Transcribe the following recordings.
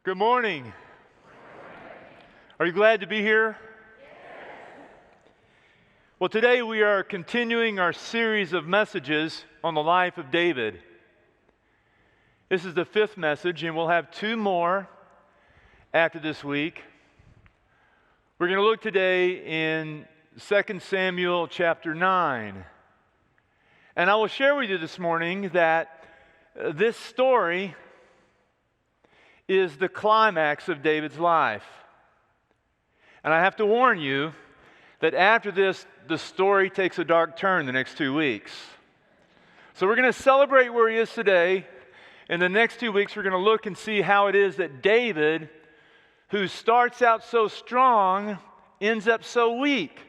Good morning. Are you glad to be here? Well, today we are continuing our series of messages on the life of David. This is the fifth message, and we'll have two more after this week. We're going to look today in 2 Samuel chapter 9. And I will share with you this morning that this story is the climax of David's life. And I have to warn you that after this, the story takes a dark turn the next 2 weeks. So we're going to celebrate where he is today. In the next 2 weeks, we're going to look and see how it is that David, who starts out so strong, ends up so weak.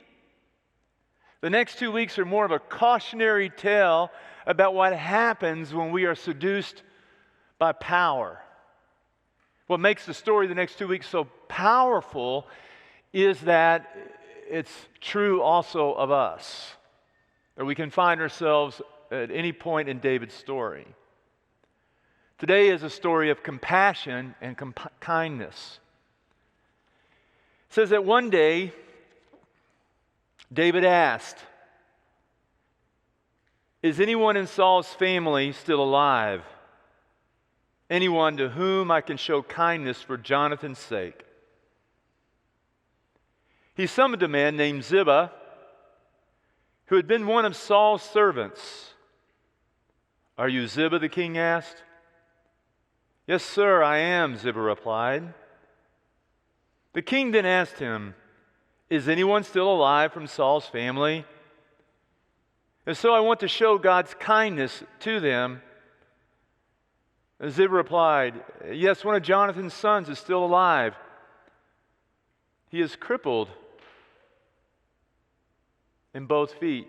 The next 2 weeks are more of a cautionary tale about what happens when we are seduced by power. What makes the story the next 2 weeks so powerful is that it's true also of us, that we can find ourselves at any point in David's story. Today is a story of compassion and kindness. It says that one day, David asked, "Is anyone in Saul's family still alive? Anyone to whom I can show kindness for Jonathan's sake?" He summoned a man named Ziba, who had been one of Saul's servants. "Are you Ziba?" the king asked. "Yes, sir, I am," Ziba replied. The king then asked him, "Is anyone still alive from Saul's family? If so, I want to show God's kindness to them." Ziba replied, "Yes, one of Jonathan's sons is still alive. He is crippled in both feet."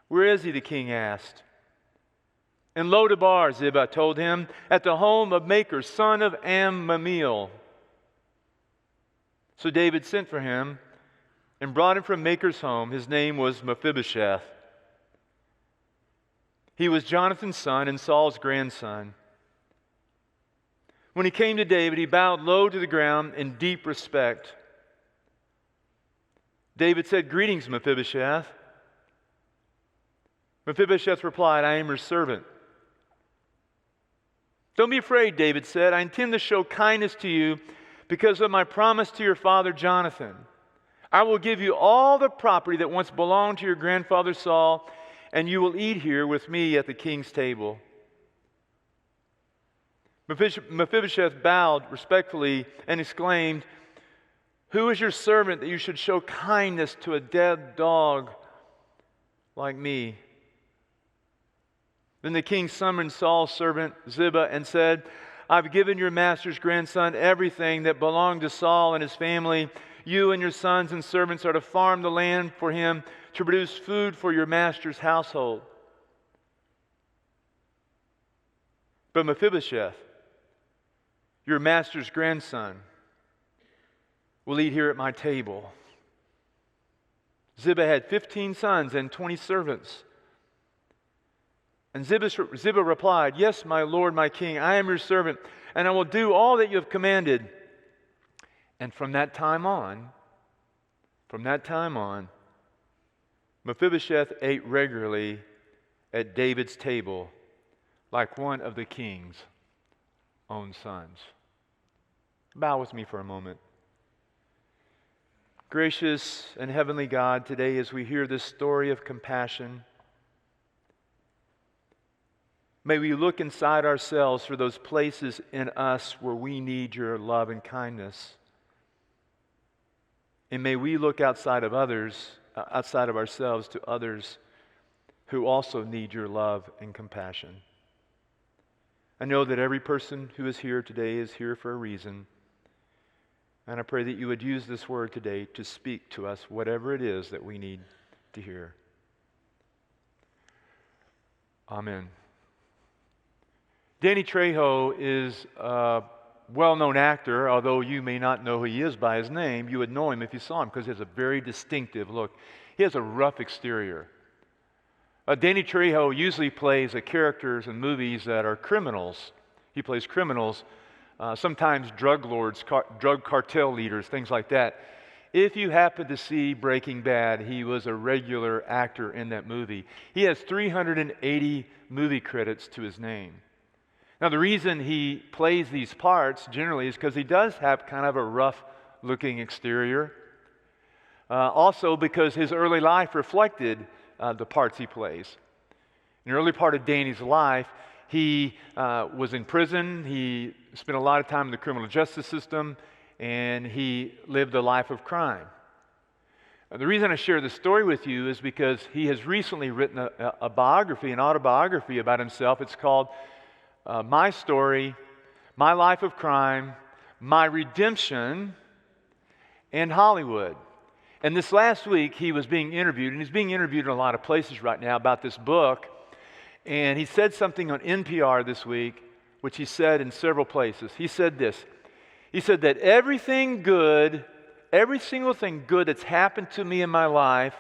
"Where is he?" the king asked. "In Lodabar," Ziba told him, "at the home of Machir, son of Ammiel." So David sent for him and brought him from Machir's home. His name was Mephibosheth. He was Jonathan's son and Saul's grandson. When he came to David, he bowed low to the ground in deep respect. David said, "Greetings, Mephibosheth." Mephibosheth replied, "I am your servant." "Don't be afraid," David said. "I intend to show kindness to you because of my promise to your father Jonathan. I will give you all the property that once belonged to your grandfather Saul, and you will eat here with me at the king's table." Mephibosheth bowed respectfully and exclaimed, "Who is your servant that you should show kindness to a dead dog like me?" Then the king summoned Saul's servant Ziba and said, "I've given your master's grandson everything that belonged to Saul and his family. You and your sons and servants are to farm the land for him to produce food for your master's household. But Mephibosheth, your master's grandson, will eat here at my table." Ziba had 15 sons and 20 servants. And Ziba replied, "Yes, my lord, my king, I am your servant, and I will do all that you have commanded." And from that time on, Mephibosheth ate regularly at David's table like one of the king's own sons. Bow with me for a moment. Gracious and heavenly God, today as we hear this story of compassion, may we look inside ourselves for those places in us where we need your love and kindness. And may we look outside of ourselves to others who also need your love and compassion. I know that every person who is here today is here for a reason. And I pray that you would use this word today to speak to us, whatever it is that we need to hear. Amen. Danny Trejo is a well-known actor, although you may not know who he is by his name. You would know him if you saw him because he has a very distinctive look. He has a rough exterior. Danny Trejo usually plays characters in movies that are criminals, He plays criminals, sometimes drug lords, drug cartel leaders, things like that. If you happen to see Breaking Bad, he was a regular actor in that movie. He has 380 movie credits to his name. Now, the reason he plays these parts generally is because he does have kind of a rough-looking exterior. Also because his early life reflected the parts he plays. In the early part of Danny's life, he was in prison. He spent a lot of time in the criminal justice system, and he lived a life of crime. The reason I share this story with you is because he has recently written a biography, an autobiography about himself. It's called My Story, My Life of Crime, My Redemption, and Hollywood. And this last week, he was being interviewed, and he's being interviewed in a lot of places right now about this book. And he said something on NPR this week, which he said in several places. He said this. He said that everything good, every single thing good that's happened to me in my life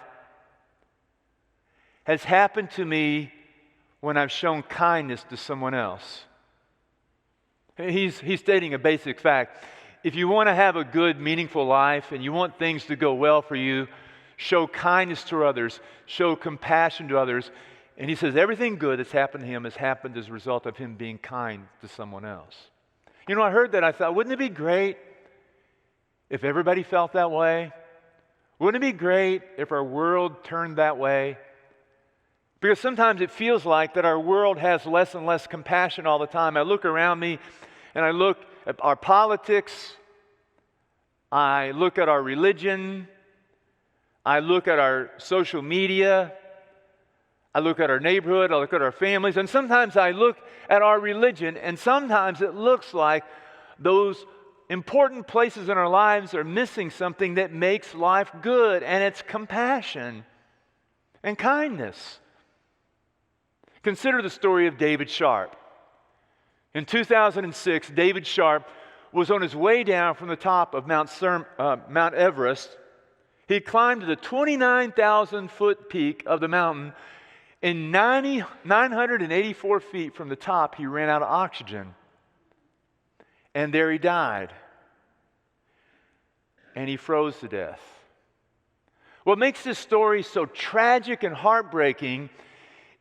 has happened to me when I've shown kindness to someone else. He's stating a basic fact. If you want to have a good, meaningful life and you want things to go well for you, show kindness to others, show compassion to others. And he says everything good that's happened to him has happened as a result of him being kind to someone else. You know, I heard that. I thought, wouldn't it be great if everybody felt that way? Wouldn't it be great if our world turned that way? Because sometimes it feels like that our world has less and less compassion all the time. I look around me and I look at our politics, I look at our religion, I look at our social media, I look at our neighborhood, I look at our families, and sometimes I look at our religion, and sometimes it looks like those important places in our lives are missing something that makes life good, and it's compassion and kindness. Consider the story of David Sharp. In 2006, David Sharp was on his way down from the top of Mount Everest. He climbed to the 29,000-foot peak of the mountain. And 984 feet from the top, he ran out of oxygen. And there he died. And he froze to death. What makes this story so tragic and heartbreaking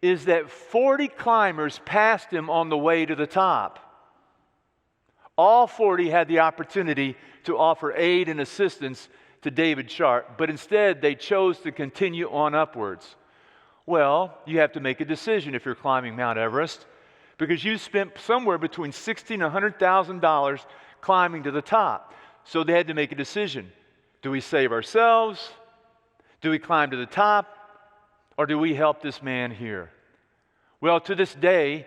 is that 40 climbers passed him on the way to the top. All 40 had the opportunity to offer aid and assistance to David Sharp, but instead they chose to continue on upwards. Well, you have to make a decision if you're climbing Mount Everest, because you spent somewhere between $60,000 and $100,000 climbing to the top. So they had to make a decision. Do we save ourselves? Do we climb to the top? Or do we help this man here? Well, to this day,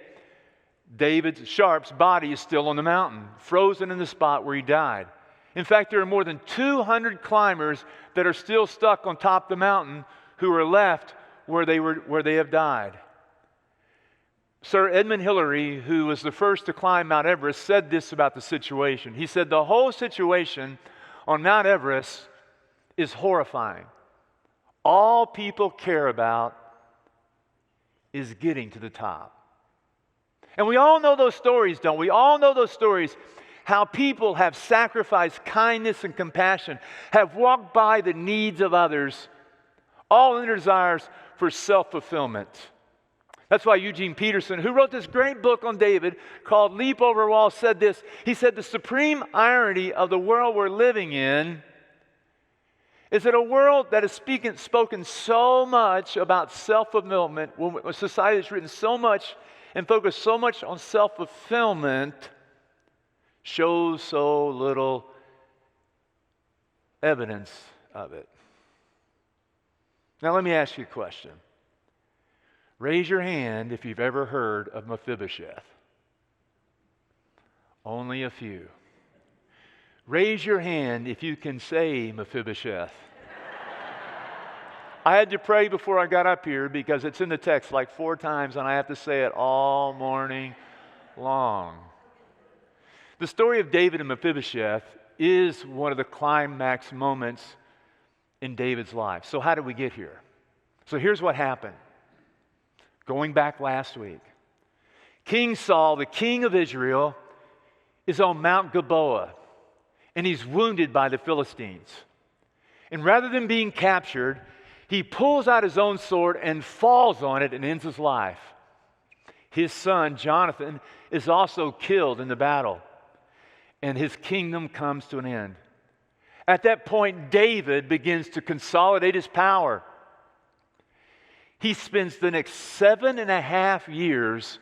David Sharp's body is still on the mountain, frozen in the spot where he died. In fact, there are more than 200 climbers that are still stuck on top of the mountain who are left where they have died. Sir Edmund Hillary, who was the first to climb Mount Everest, said this about the situation. He said, the whole situation on Mount Everest is horrifying. All people care about is getting to the top. And we all know those stories, don't we? All know those stories, how people have sacrificed kindness and compassion, have walked by the needs of others, all in their desires for self-fulfillment. That's why Eugene Peterson, who wrote this great book on David called Leap Over Wall, said this. He said, the supreme irony of the world we're living in is that a world that has spoken so much about self-fulfillment, a society that's written so much and focused so much on self-fulfillment, shows so little evidence of it. Now let me ask you a question. Raise your hand if you've ever heard of Mephibosheth. Only a few. Raise your hand if you can say Mephibosheth. I had to pray before I got up here because it's in the text like 4 times and I have to say it all morning long. The story of David and Mephibosheth is one of the climax moments in David's life. So how did we get here? So here's what happened. Going back last week, King Saul, the king of Israel, is on Mount Gilboa, and he's wounded by the Philistines. And rather than being captured, he pulls out his own sword and falls on it and ends his life. His son, Jonathan, is also killed in the battle, and his kingdom comes to an end. At that point, David begins to consolidate his power. He spends the next 7.5 years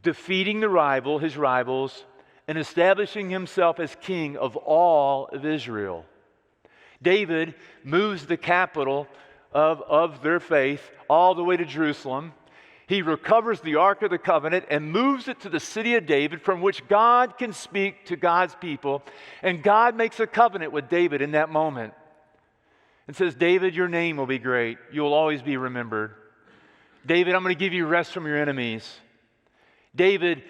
defeating his rivals, and establishing himself as king of all of Israel. David moves the capital of their faith all the way to Jerusalem. He recovers the Ark of the Covenant and moves it to the city of David, from which God can speak to God's people. And God makes a covenant with David in that moment and says, David, your name will be great. You'll always be remembered. David, I'm going to give you rest from your enemies. David,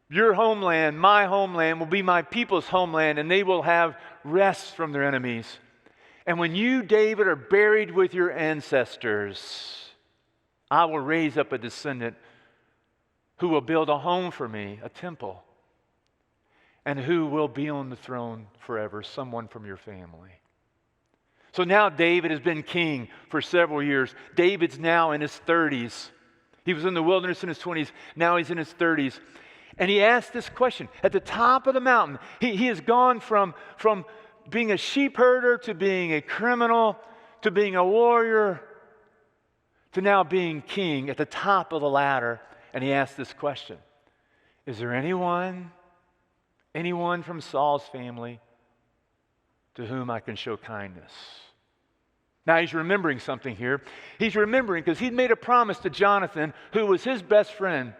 your homeland, my homeland, will be my people's homeland, and they will have rest from their enemies. And when you, David, are buried with your ancestors, I will raise up a descendant who will build a home for me, a temple, and who will be on the throne forever, someone from your family. So now David has been king for several years. David's now in his 30s. He was in the wilderness in his 20s. Now he's in his 30s. And he asked this question. At the top of the mountain, he has gone from being a sheep herder to being a criminal to being a warrior to now being king at the top of the ladder. And he asked this question. Is there anyone from Saul's family to whom I can show kindness? Now he's remembering something here. He's remembering because he'd made a promise to Jonathan, who was his best friend.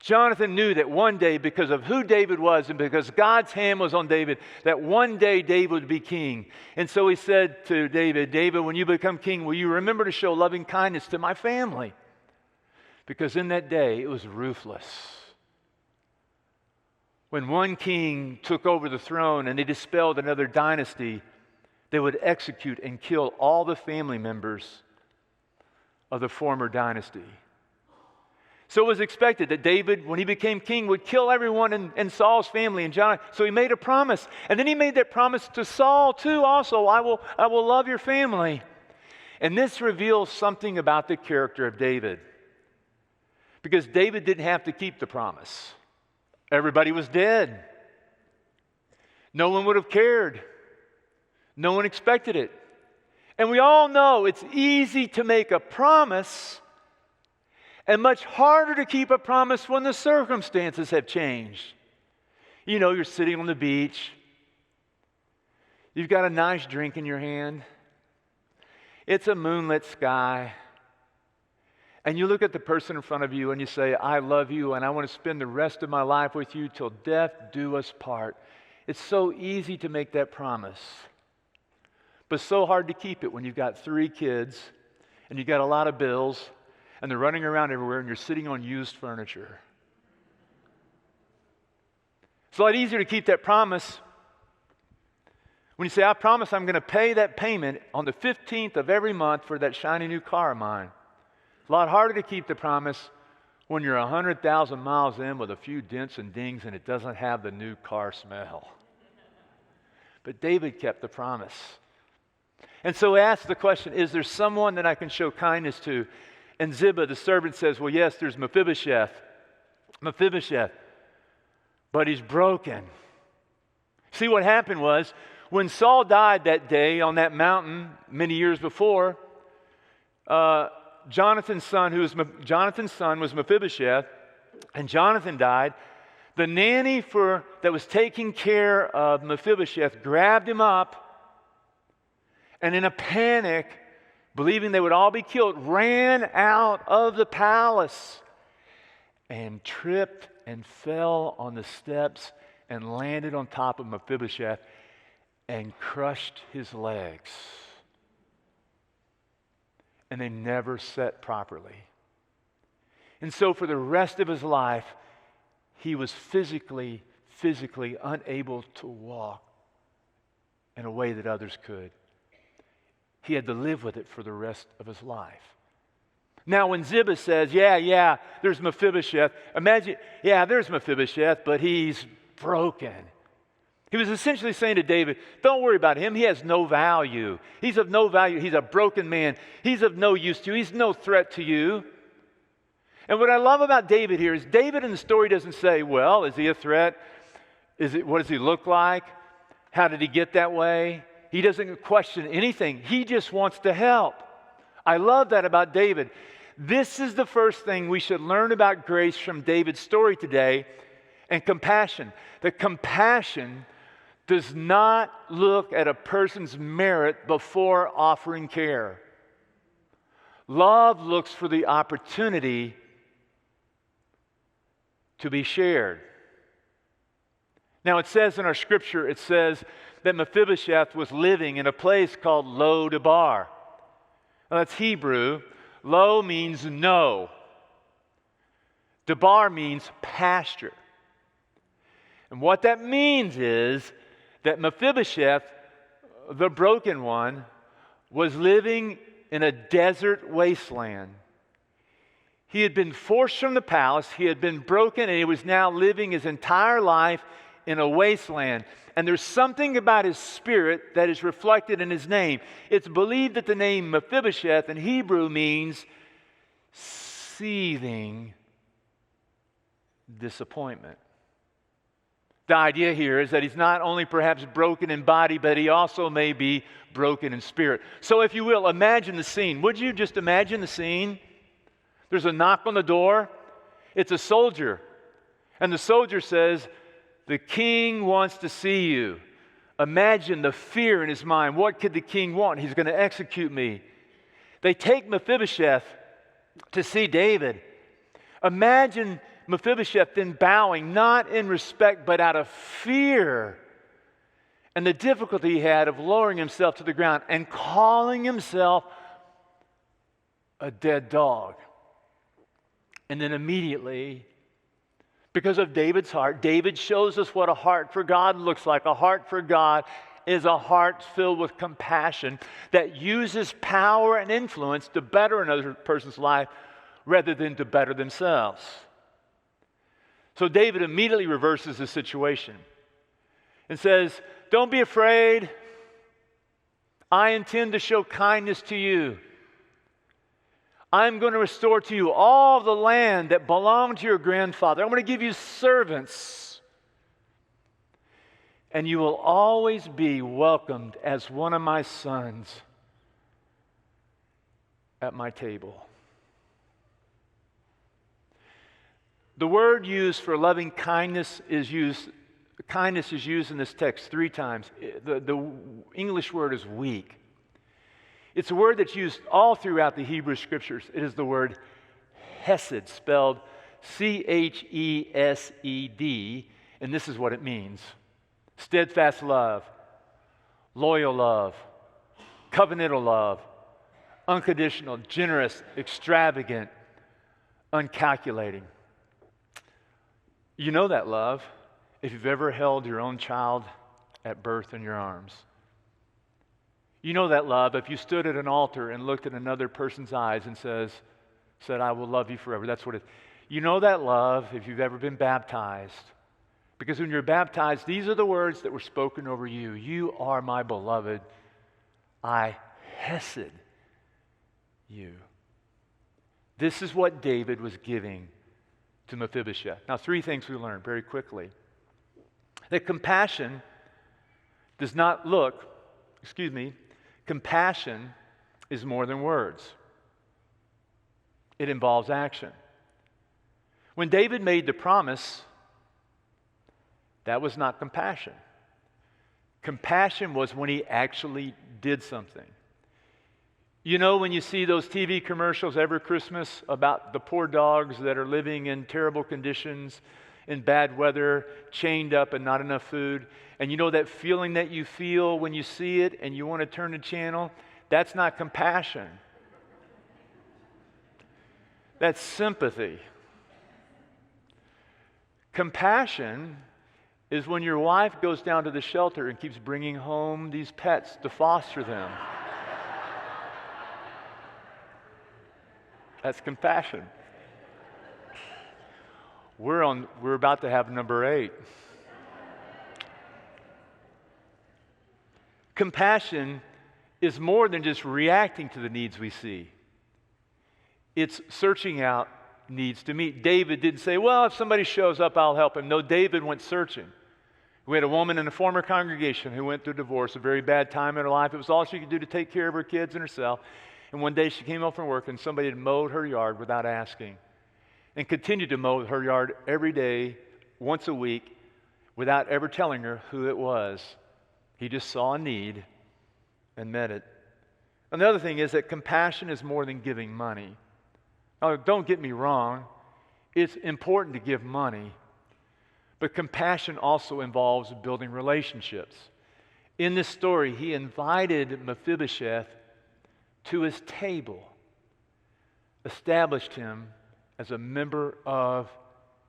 Jonathan knew that one day, because of who David was and because God's hand was on David, that one day David would be king. And so he said to David, David, when you become king, will you remember to show loving kindness to my family? Because in that day, it was ruthless. When one king took over the throne and they dispelled another dynasty, they would execute and kill all the family members of the former dynasty. So it was expected that David, when he became king, would kill everyone in Saul's family and Jonathan. So he made a promise. And then he made that promise to Saul too also. I will love your family. And this reveals something about the character of David. Because David didn't have to keep the promise. Everybody was dead. No one would have cared. No one expected it. And we all know it's easy to make a promise and much harder to keep a promise when the circumstances have changed. You know, you're sitting on the beach. You've got a nice drink in your hand. It's a moonlit sky. And you look at the person in front of you and you say, I love you and I want to spend the rest of my life with you till death do us part. It's so easy to make that promise. But so hard to keep it when you've got 3 kids and you've got a lot of bills and they're running around everywhere and you're sitting on used furniture. It's a lot easier to keep that promise when you say, I promise I'm going to pay that payment on the 15th of every month for that shiny new car of mine. It's a lot harder to keep the promise when you're 100,000 miles in with a few dents and dings and it doesn't have the new car smell. But David kept the promise. And so he asked the question, is there someone that I can show kindness to? And Ziba, the servant, says, well, yes, there's Mephibosheth, but he's broken. See, what happened was, when Saul died that day on that mountain many years before, Jonathan's son was Mephibosheth, and Jonathan died. The nanny that was taking care of Mephibosheth grabbed him up, and in a panic, believing they would all be killed, ran out of the palace and tripped and fell on the steps and landed on top of Mephibosheth and crushed his legs. And they never set properly. And so for the rest of his life, he was physically unable to walk in a way that others could. He had to live with it for the rest of his life. Now, when Ziba says, yeah, there's Mephibosheth, imagine, yeah, there's Mephibosheth, but he's broken. He was essentially saying to David, don't worry about him. He has no value. He's of no value. He's a broken man. He's of no use to you. He's no threat to you. And what I love about David here is David in the story doesn't say, well, is he a threat? What does he look like? How did he get that way? He doesn't question anything. He just wants to help. I love that about David. This is the first thing we should learn about grace from David's story today, and compassion. The compassion does not look at a person's merit before offering care. Love looks for the opportunity to be shared. Now it says in our scripture, it says that Mephibosheth was living in a place called Lo Debar. Now that's Hebrew. Lo means no. Debar means pasture. And what that means is that Mephibosheth, the broken one, was living in a desert wasteland. He had been forced from the palace, he had been broken, and he was now living his entire life in a wasteland. And there's something about his spirit that is reflected in his name. It's believed that the name Mephibosheth in Hebrew means seething disappointment. The idea here is that he's not only perhaps broken in body, but he also may be broken in spirit. So if you will, imagine the scene. Would you just imagine the scene? There's a knock on the door. It's a soldier. And the soldier says, the king wants to see you. Imagine the fear in his mind. What could the king want? He's going to execute me. They take Mephibosheth to see David. Imagine Mephibosheth then bowing, not in respect, but out of fear. And the difficulty he had of lowering himself to the ground and calling himself a dead dog. And then immediately, because of David's heart, David shows us what a heart for God looks like. A heart for God is a heart filled with compassion that uses power and influence to better another person's life rather than to better themselves. So David immediately reverses the situation and says, don't be afraid. I intend to show kindness to you. I'm going to restore to you all the land that belonged to your grandfather. I'm going to give you servants. And you will always be welcomed as one of my sons at my table. The word used for loving kindness is used in this text 3 times. The English word is weak. It's a word that's used all throughout the Hebrew Scriptures. It is the word hesed, spelled C-H-E-S-E-D, and this is what it means. Steadfast love, loyal love, covenantal love, unconditional, generous, extravagant, uncalculating. You know that love if you've ever held your own child at birth in your arms. You know that love if you stood at an altar and looked at another person's eyes and said, I will love you forever. That's what it is. You know that love if you've ever been baptized. Because when you're baptized, these are the words that were spoken over you. You are my beloved. I hesed you. This is what David was giving to Mephibosheth. Now, 3 things we learned very quickly. That compassion is more than words. It involves action. When David made the promise, that was not compassion. Compassion was when he actually did something. You know, when you see those TV commercials every Christmas about the poor dogs that are living in terrible conditions, in bad weather, chained up and not enough food, and you know that feeling that you feel when you see it and you want to turn the channel? That's not compassion. That's sympathy. Compassion is when your wife goes down to the shelter and keeps bringing home these pets to foster them. That's compassion. We're about to have number 8. Compassion is more than just reacting to the needs we see. It's searching out needs to meet. David didn't say, well, if somebody shows up, I'll help him. No, David went searching. We had a woman in a former congregation who went through divorce, a very bad time in her life. It was all she could do to take care of her kids and herself. And one day she came home from work and somebody had mowed her yard without asking and continued to mow her yard every day, once a week, without ever telling her who it was. He just saw a need and met it. And the other thing is that compassion is more than giving money. Now, don't get me wrong. It's important to give money. But compassion also involves building relationships. In this story, he invited Mephibosheth to his table, established him as a member of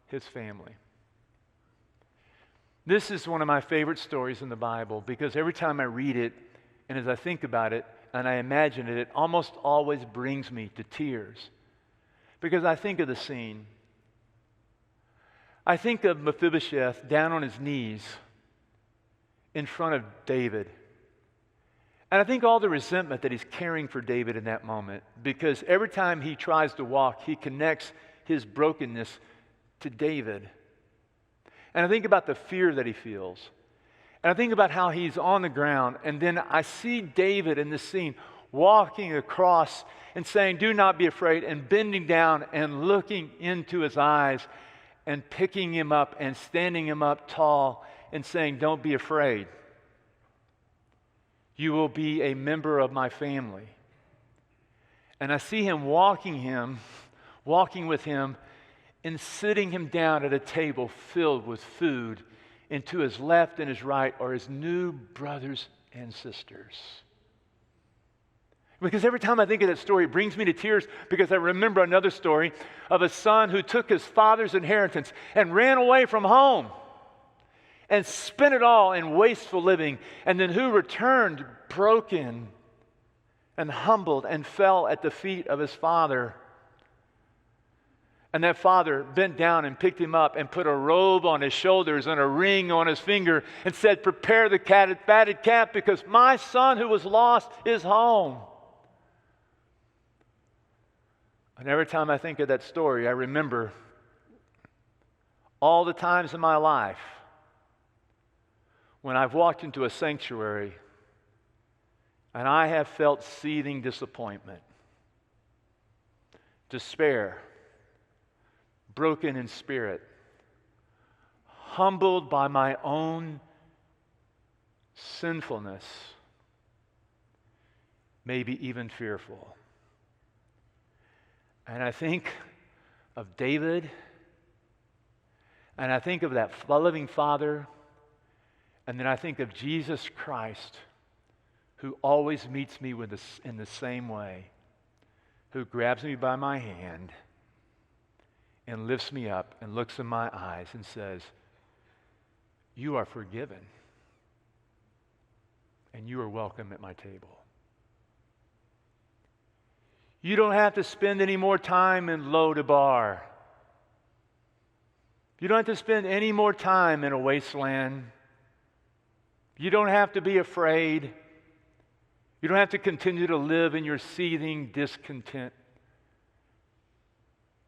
his family. This is one of my favorite stories in the Bible because every time I read it and as I think about it and I imagine it, it almost always brings me to tears because I think of the scene. I think of Mephibosheth down on his knees in front of David. And I think all the resentment that he's carrying for David in that moment, because every time he tries to walk, he connects his brokenness to David. And I think about the fear that he feels. And I think about how he's on the ground. And then I see David in this scene walking across and saying, do not be afraid, and bending down and looking into his eyes and picking him up and standing him up tall and saying, don't be afraid. You will be a member of my family. And I see him walking with him, and sitting him down at a table filled with food, and to his left and his right are his new brothers and sisters. Because every time I think of that story, it brings me to tears because I remember another story of a son who took his father's inheritance and ran away from home and spent it all in wasteful living, and then who returned broken and humbled and fell at the feet of his father. And that father bent down and picked him up and put a robe on his shoulders and a ring on his finger and said, prepare the fatted calf because my son who was lost is home. And every time I think of that story, I remember all the times in my life when I've walked into a sanctuary and I have felt seething disappointment, despair, broken in spirit, humbled by my own sinfulness, maybe even fearful. And I think of David, and I think of that loving Father, and then I think of Jesus Christ, who always meets me in the same way, who grabs me by my hand and lifts me up and looks in my eyes and says, you are forgiven, and you are welcome at my table. You don't have to spend any more time in Lodabar. You don't have to spend any more time in a wasteland. You don't have to be afraid. You don't have to continue to live in your seething discontent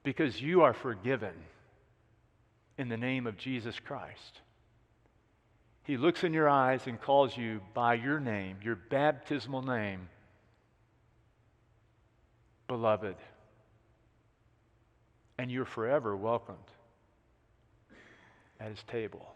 because you are forgiven in the name of Jesus Christ. He looks in your eyes and calls you by your name, your baptismal name, beloved, and you're forever welcomed at his table.